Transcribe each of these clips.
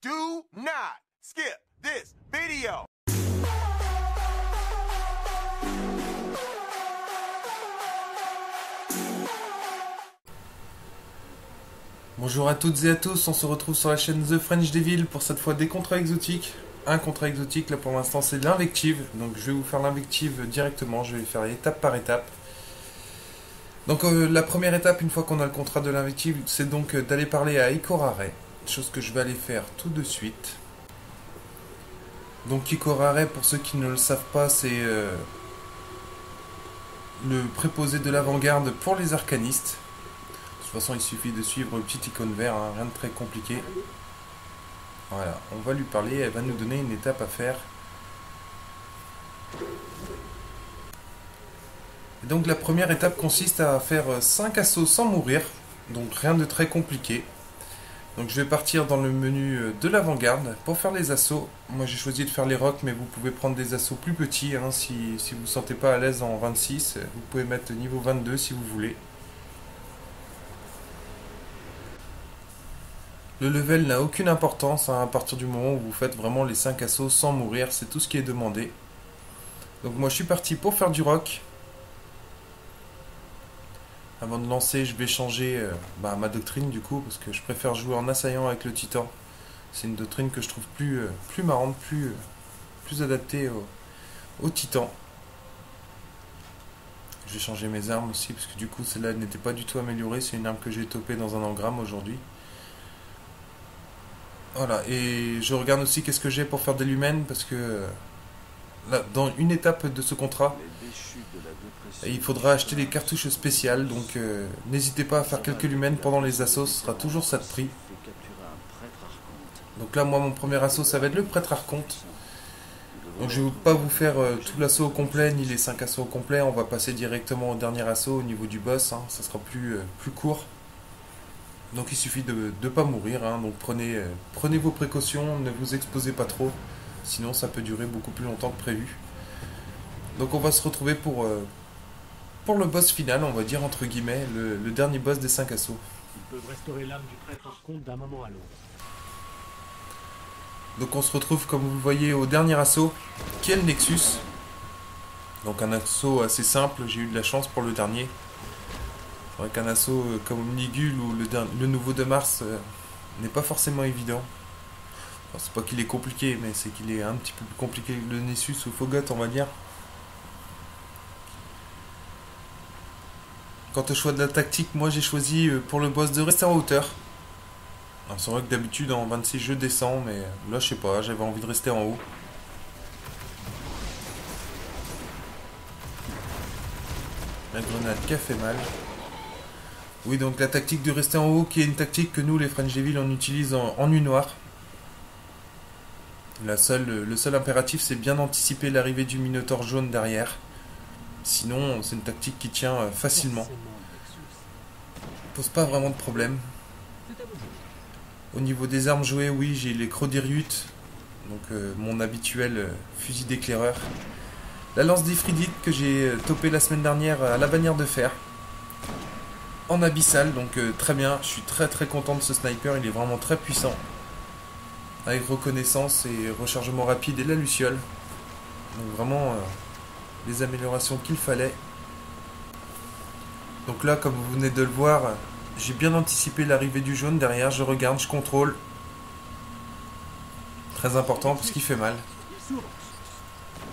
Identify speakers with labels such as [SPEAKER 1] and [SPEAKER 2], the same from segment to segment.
[SPEAKER 1] Do not skip this video.
[SPEAKER 2] Bonjour à toutes et à tous, on se retrouve sur la chaîne The French Devil pour cette fois des contrats exotiques. Un contrat exotique, là pour l'instant c'est l'invective, donc je vais vous faire l'invective directement, je vais faire étape par étape. Donc la première étape, une fois qu'on a le contrat de l'invective, c'est donc d'aller parler à Ikorare, chose que je vais aller faire tout de suite. Donc Ikorare, pour ceux qui ne le savent pas, c'est le préposé de l'avant-garde pour les arcanistes. De toute façon, il suffit de suivre le petit icône vert, hein, rien de très compliqué. Voilà, on va lui parler, elle va nous donner une étape à faire. Et donc la première étape consiste à faire 5 assauts sans mourir, donc rien de très compliqué. Donc je vais partir dans le menu de l'avant-garde pour faire les assauts. Moi j'ai choisi de faire les rocs, mais vous pouvez prendre des assauts plus petits, hein, si vous ne vous sentez pas à l'aise en 26, vous pouvez mettre niveau 22 si vous voulez. Le level n'a aucune importance, hein, à partir du moment où vous faites vraiment les 5 assauts sans mourir, c'est tout ce qui est demandé. Donc moi je suis parti pour faire du roc. Avant de lancer, je vais changer ma doctrine du coup, parce que je préfère jouer en assaillant avec le titan. C'est une doctrine que je trouve plus marrante, plus adaptée au titan. Je vais changer mes armes aussi, parce que du coup celle-là n'était pas du tout améliorée, c'est une arme que j'ai topée dans un engramme aujourd'hui. Voilà, et je regarde aussi qu'est-ce que j'ai pour faire des lumens, parce que là, dans une étape de ce contrat, il faudra acheter des cartouches spéciales, donc n'hésitez pas à faire quelques lumens pendant les assauts, ce sera toujours ça de prix. Donc là, moi, mon premier assaut, ça va être le prêtre archonte. Donc je ne vais pas vous faire tout l'assaut au complet, ni les 5 assauts au complet, on va passer directement au dernier assaut au niveau du boss, hein, ça sera plus court. Donc il suffit de ne pas mourir, hein, donc prenez vos précautions, ne vous exposez pas trop, sinon ça peut durer beaucoup plus longtemps que prévu. Donc on va se retrouver pour le boss final, on va dire entre guillemets, le dernier boss des 5 assauts.
[SPEAKER 3] Ils peuvent restaurer l'âme du prêtre archonte d'un moment à l'autre.
[SPEAKER 2] Donc on se retrouve comme vous le voyez au dernier assaut, qui est le Nexus. Donc un assaut assez simple, j'ai eu de la chance pour le dernier. C'est vrai qu'un assaut comme Omnigul ou le nouveau de Mars n'est pas forcément évident. Enfin, c'est pas qu'il est compliqué, mais c'est qu'il est un petit peu plus compliqué que le Nessus ou Fogot, on va dire. Quant au choix de la tactique, moi j'ai choisi pour le boss de rester en hauteur. C'est vrai que d'habitude en 26 je descends, mais là je sais pas, j'avais envie de rester en haut. La grenade qui a fait mal. Oui, donc la tactique de rester en haut, qui est une tactique que nous, les French Devil, on utilise en nuit noire. Le seul impératif, c'est bien anticiper l'arrivée du Minotaure jaune derrière. Sinon, c'est une tactique qui tient facilement. Pose pas vraiment de problème. Au niveau des armes jouées, oui, j'ai les Crodiriutes, donc mon habituel fusil d'éclaireur. La lance d'Ifridite que j'ai topé la semaine dernière à la bannière de fer. En abyssal, donc très bien, je suis très content de ce sniper, il est vraiment très puissant. Avec reconnaissance et rechargement rapide et la luciole. Donc vraiment les améliorations qu'il fallait. Donc là, comme vous venez de le voir, j'ai bien anticipé l'arrivée du jaune derrière, je regarde, je contrôle. Très important parce qu'il fait mal.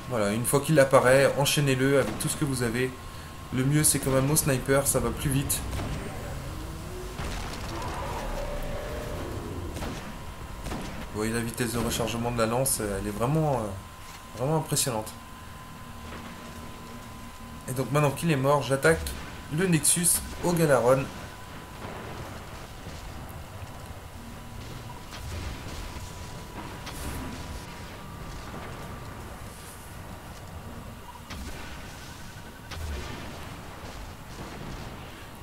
[SPEAKER 2] Voilà, une fois qu'il apparaît, enchaînez-le avec tout ce que vous avez. Le mieux c'est comme un mot sniper, ça va plus vite. Vous voyez la vitesse de rechargement de la lance, elle est vraiment impressionnante. Et donc maintenant qu'il est mort, j'attaque le Nexus au Galaron.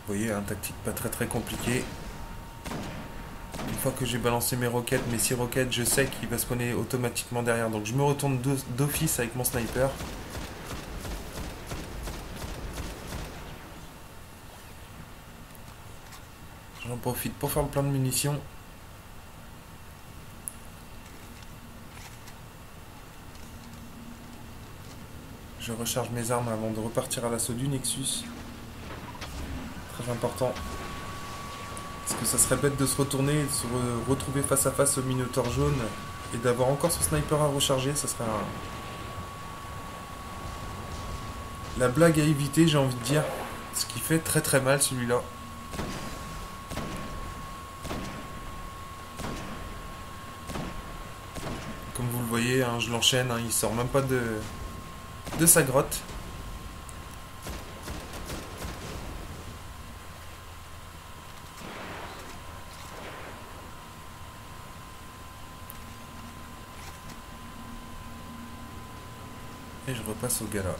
[SPEAKER 2] Vous voyez, un tactique pas très compliqué. Une fois que j'ai balancé mes roquettes, mes 6 roquettes, je sais qu'il va spawner automatiquement derrière. Donc je me retourne d'office avec mon sniper. J'en profite pour faire le plein de munitions. Je recharge mes armes avant de repartir à l'assaut du Nexus. Très important. Parce que ça serait bête de se retourner et de se retrouver face à face au Minotaur jaune et d'avoir encore son sniper à recharger. Ça serait la blague à éviter, j'ai envie de dire. Ce qui fait très très mal celui-là. Comme vous le voyez, hein, je l'enchaîne, hein, il sort même pas de sa grotte. Et je repasse au gala.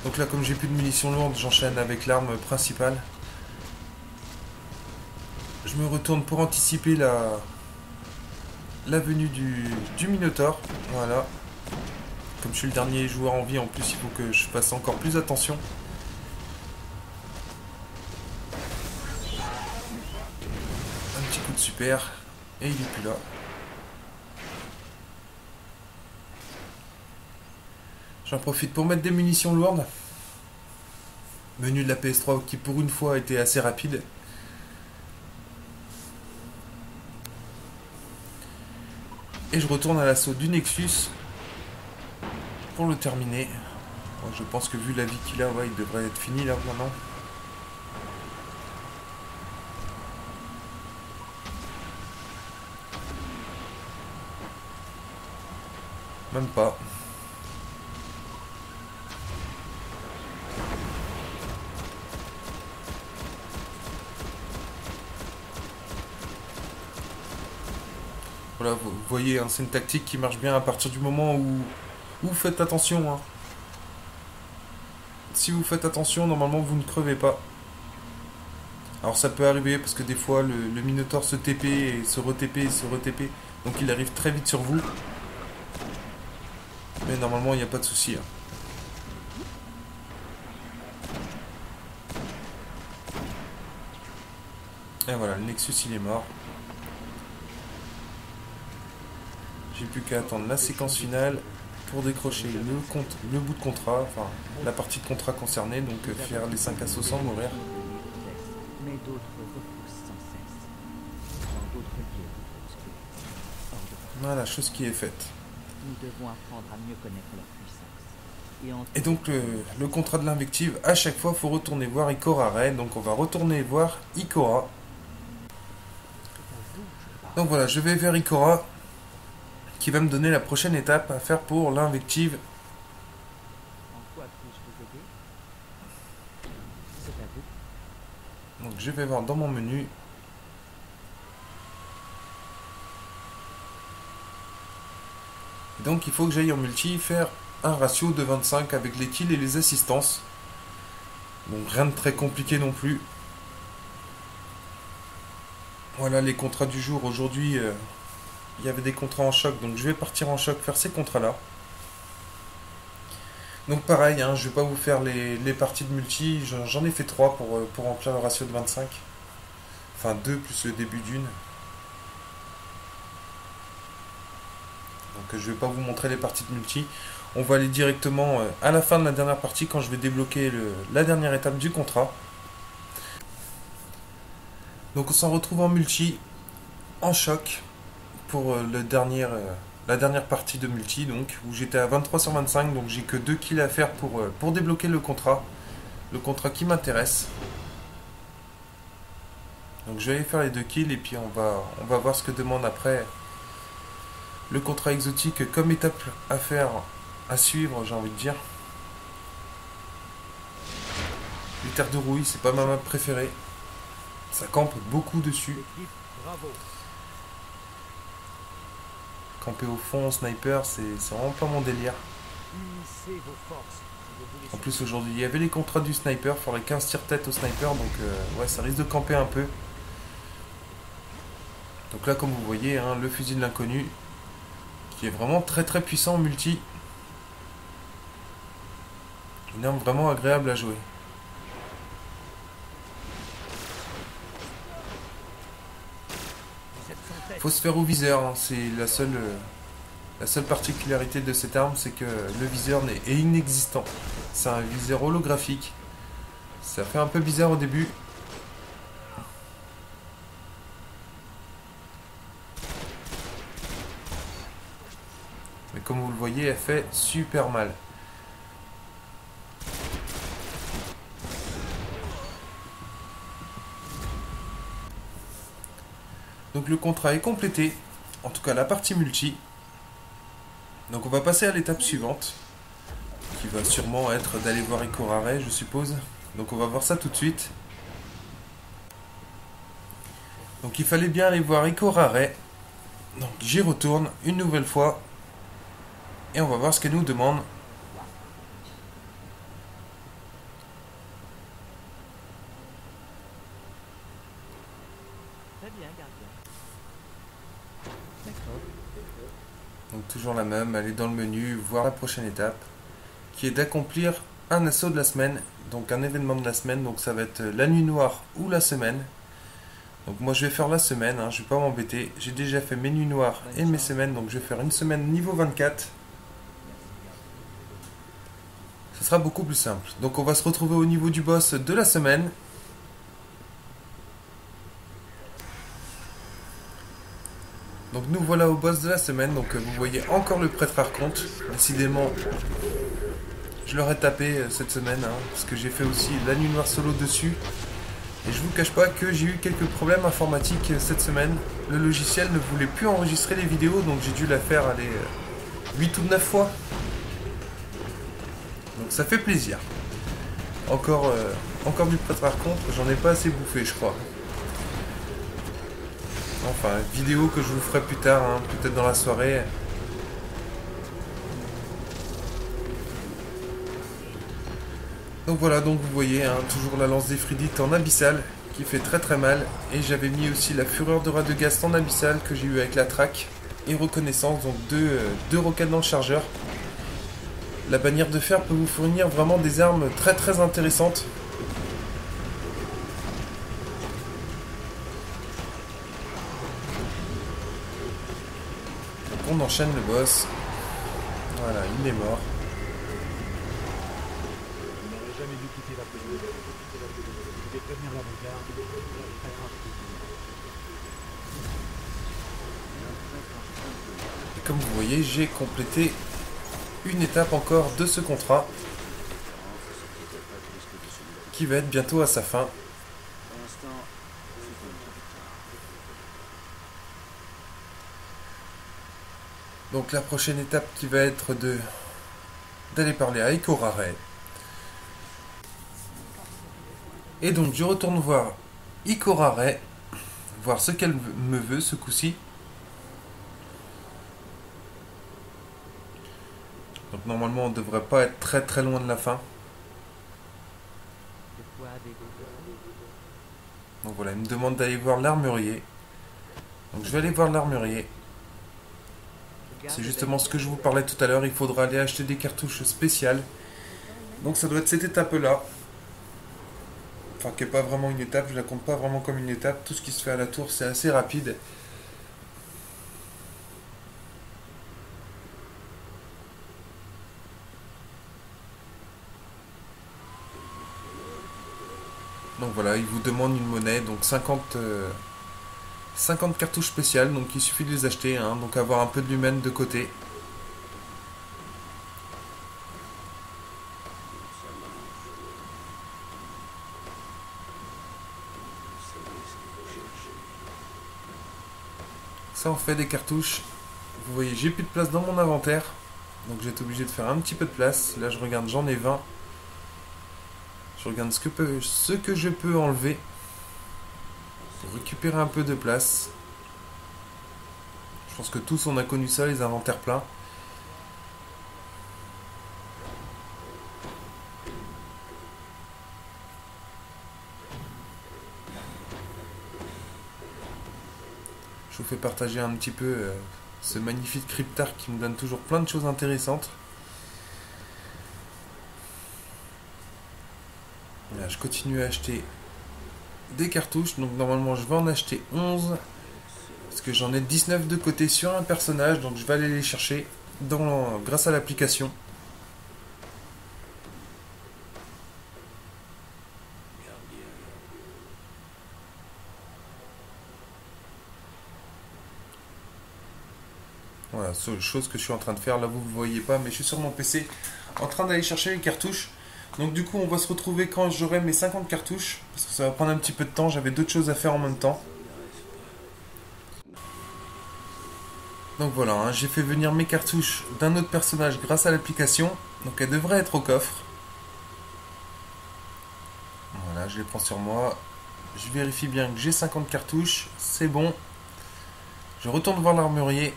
[SPEAKER 2] Donc là, comme j'ai plus de munitions lourdes, j'enchaîne avec l'arme principale. Je me retourne pour anticiper la venue du Minotaur. Voilà. Comme je suis le dernier joueur en vie, en plus, il faut que je fasse encore plus attention. Un petit coup de super. Et il est plus là. J'en profite pour mettre des munitions lourdes. Menu de la PS3 qui pour une fois a été assez rapide. Et je retourne à l'assaut du Nexus pour le terminer. Bon, je pense que vu la vie qu'il a, ouais, il devrait être fini là maintenant. Même pas. Voilà, vous voyez, hein, c'est une tactique qui marche bien à partir du moment où vous faites attention. Hein. Si vous faites attention, normalement vous ne crevez pas. Alors ça peut arriver parce que des fois le Minotaur se TP et se re-TP et se re-TP. Donc il arrive très vite sur vous. Mais normalement il n'y a pas de souci. Hein. Et voilà, le Nexus il est mort. J'ai plus qu'à attendre la séquence finale pour décrocher le bout de contrat, enfin la partie de contrat concernée, donc faire les 5 assauts sans mourir.
[SPEAKER 4] Mais d'autres repoussent sans cesse. Dans d'autres lieux obscurs.
[SPEAKER 2] Voilà, chose qui est faite.
[SPEAKER 4] Nous devons apprendre à mieux connaître leur puissance.
[SPEAKER 2] Et donc le contrat de l'invective, à chaque fois, il faut retourner voir Ikora Ray. Donc on va retourner voir Ikora. Donc voilà, je vais vers Ikora, qui va me donner la prochaine étape à faire pour l'invective.
[SPEAKER 4] En quoi puis-je vous aider? C'est à vous.
[SPEAKER 2] Donc je vais voir dans mon menu. Donc il faut que j'aille en multi faire un ratio de 25 avec les kills et les assistances. Donc rien de très compliqué non plus. Voilà les contrats du jour. Aujourd'hui, il y avait des contrats en choc, donc je vais partir en choc faire ces contrats-là. Donc pareil, hein, je vais pas vous faire les parties de multi. J'en ai fait 3 pour remplir le ratio de 25. Enfin 2 plus le début d'une. Donc je vais pas vous montrer les parties de multi. On va aller directement à la fin de la dernière partie quand je vais débloquer la dernière étape du contrat. Donc on s'en retrouve en multi, en choc, pour la dernière partie de multi, donc, où j'étais à 23 sur 25, donc j'ai que 2 kills à faire pour débloquer le contrat qui m'intéresse. Donc je vais aller faire les 2 kills et puis on va voir ce que demande après le contrat exotique comme étape à faire, à suivre, j'ai envie de dire. Les terres de rouille, c'est pas ma map préférée. Ça campe beaucoup dessus. Camper au fond, sniper, c'est vraiment pas mon délire. En plus aujourd'hui, il y avait les contrats du sniper, il faudrait 15 tire-tête au sniper, donc ouais, ça risque de camper un peu. Donc là, comme vous voyez, hein, le fusil de l'inconnu, qui est vraiment très très puissant en multi. Une arme vraiment agréable à jouer. faut se faire au viseur, hein. C'est la seule particularité de cette arme, c'est que le viseur est inexistant. C'est un viseur holographique. Ça fait un peu bizarre au début. Mais comme vous le voyez, elle fait super mal. Donc le contrat est complété. En tout cas la partie multi. Donc on va passer à l'étape suivante. Qui va sûrement être d'aller voir Ikorare, je suppose. Donc on va voir ça tout de suite. Donc il fallait bien aller voir Ikorare. Donc j'y retourne une nouvelle fois. Et on va voir ce qu'elle nous demande.
[SPEAKER 4] Très bien, gardien. D'accord.
[SPEAKER 2] Donc toujours la même, aller dans le menu, voir la prochaine étape. Qui est d'accomplir un assaut de la semaine. Donc un événement de la semaine. Donc ça va être la nuit noire ou la semaine. Donc moi je vais faire la semaine, hein, je vais pas m'embêter. J'ai déjà fait mes nuits noires et mes semaines. Donc je vais faire une semaine niveau 24. Ce sera beaucoup plus simple. Donc on va se retrouver au niveau du boss de la semaine. Donc nous voilà au boss de la semaine. Donc vous voyez encore le prêtre archonte. Décidément, je l'aurais tapé cette semaine. Hein, parce que j'ai fait aussi la nuit noire solo dessus. Et je vous cache pas que j'ai eu quelques problèmes informatiques cette semaine. Le logiciel ne voulait plus enregistrer les vidéos. Donc j'ai dû la faire 8 ou 9 fois. Donc ça fait plaisir. Encore du prêtre archonte, j'en ai pas assez bouffé, je crois. Enfin, vidéo que je vous ferai plus tard, hein, peut-être dans la soirée. Donc voilà, donc vous voyez, hein, toujours la lance d'Ephridite en abyssal, qui fait très très mal. Et j'avais mis aussi la fureur de Radegast en abyssal, que j'ai eu avec la traque. Et reconnaissance, donc deux roquettes dans le chargeur. La bannière de fer peut vous fournir vraiment des armes très très intéressantes. Donc on enchaîne le boss. Voilà, il est mort.
[SPEAKER 3] Il n'aurait jamais dû quitter la police. Il devait prévenir l'avant-garde.
[SPEAKER 2] Et comme vous voyez, j'ai complété une étape encore de ce contrat. Qui va être bientôt à sa fin. Donc la prochaine étape qui va être d'aller parler à Ikorare. Et donc je retourne voir Ikorare, voir ce qu'elle me veut ce coup-ci. Donc normalement on ne devrait pas être très très loin de la fin. Donc voilà, il me demande d'aller voir l'armurier. Donc je vais aller voir l'armurier. C'est justement ce que je vous parlais tout à l'heure. Il faudra aller acheter des cartouches spéciales. Donc ça doit être cette étape-là. Enfin, qui n'est pas vraiment une étape. Je la compte pas vraiment comme une étape. Tout ce qui se fait à la tour, c'est assez rapide. Donc voilà, il vous demande une monnaie. Donc 50 cartouches spéciales, donc il suffit de les acheter, hein, donc avoir un peu de l'humaine de côté. Ça en fait des cartouches. Vous voyez, j'ai plus de place dans mon inventaire, donc j'ai été obligé de faire un petit peu de place. Là je regarde, j'en ai 20. Je regarde ce que je peux enlever pour récupérer un peu de place. Je pense que tous on a connu ça, les inventaires pleins. Je vous fais partager un petit peu ce magnifique cryptarque qui me donne toujours plein de choses intéressantes. Là, je continue à acheter des cartouches, donc normalement je vais en acheter 11. Parce que j'en ai 19 de côté sur un personnage, donc je vais aller les chercher grâce à l'application. Voilà, seule chose que je suis en train de faire, là vous ne le voyez pas, mais je suis sur mon PC en train d'aller chercher les cartouches. Donc du coup on va se retrouver quand j'aurai mes 50 cartouches, parce que ça va prendre un petit peu de temps, j'avais d'autres choses à faire en même temps. Donc voilà, hein, j'ai fait venir mes cartouches d'un autre personnage grâce à l'application, donc elles devraient être au coffre. Voilà, je les prends sur moi, je vérifie bien que j'ai 50 cartouches, c'est bon. Je retourne voir l'armurier.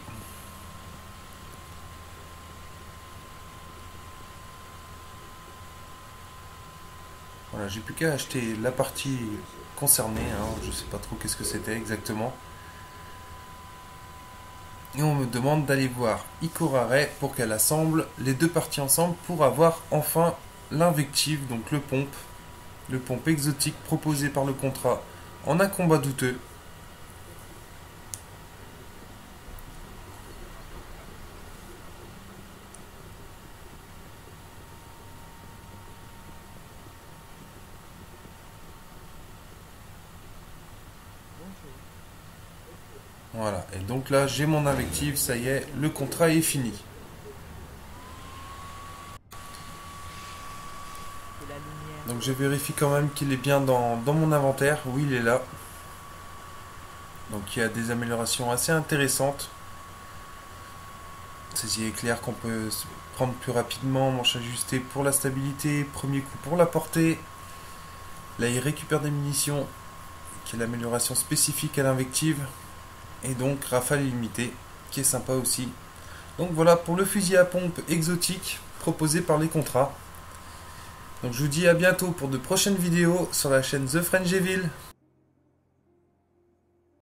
[SPEAKER 2] Voilà, j'ai plus qu'à acheter la partie concernée, hein, je sais pas trop qu'est-ce que c'était exactement. Et on me demande d'aller voir Ikorare pour qu'elle assemble les deux parties ensemble pour avoir enfin l'invective, donc le pompe exotique proposé par le contrat en un combat douteux. Voilà, et donc là j'ai mon invective, ça y est, le contrat est fini. Donc je vérifie quand même qu'il est bien dans mon inventaire. Oui, il est là. Donc il y a des améliorations assez intéressantes. Saisie éclair qu'on peut prendre plus rapidement, manche ajustée pour la stabilité, premier coup pour la portée. Là il récupère des munitions, qui est l'amélioration spécifique à l'invective. Et donc rafale illimitée, qui est sympa aussi. Donc voilà pour le fusil à pompe exotique proposé par les contrats. Donc je vous dis à bientôt pour de prochaines vidéos sur la chaîne The Frangeville.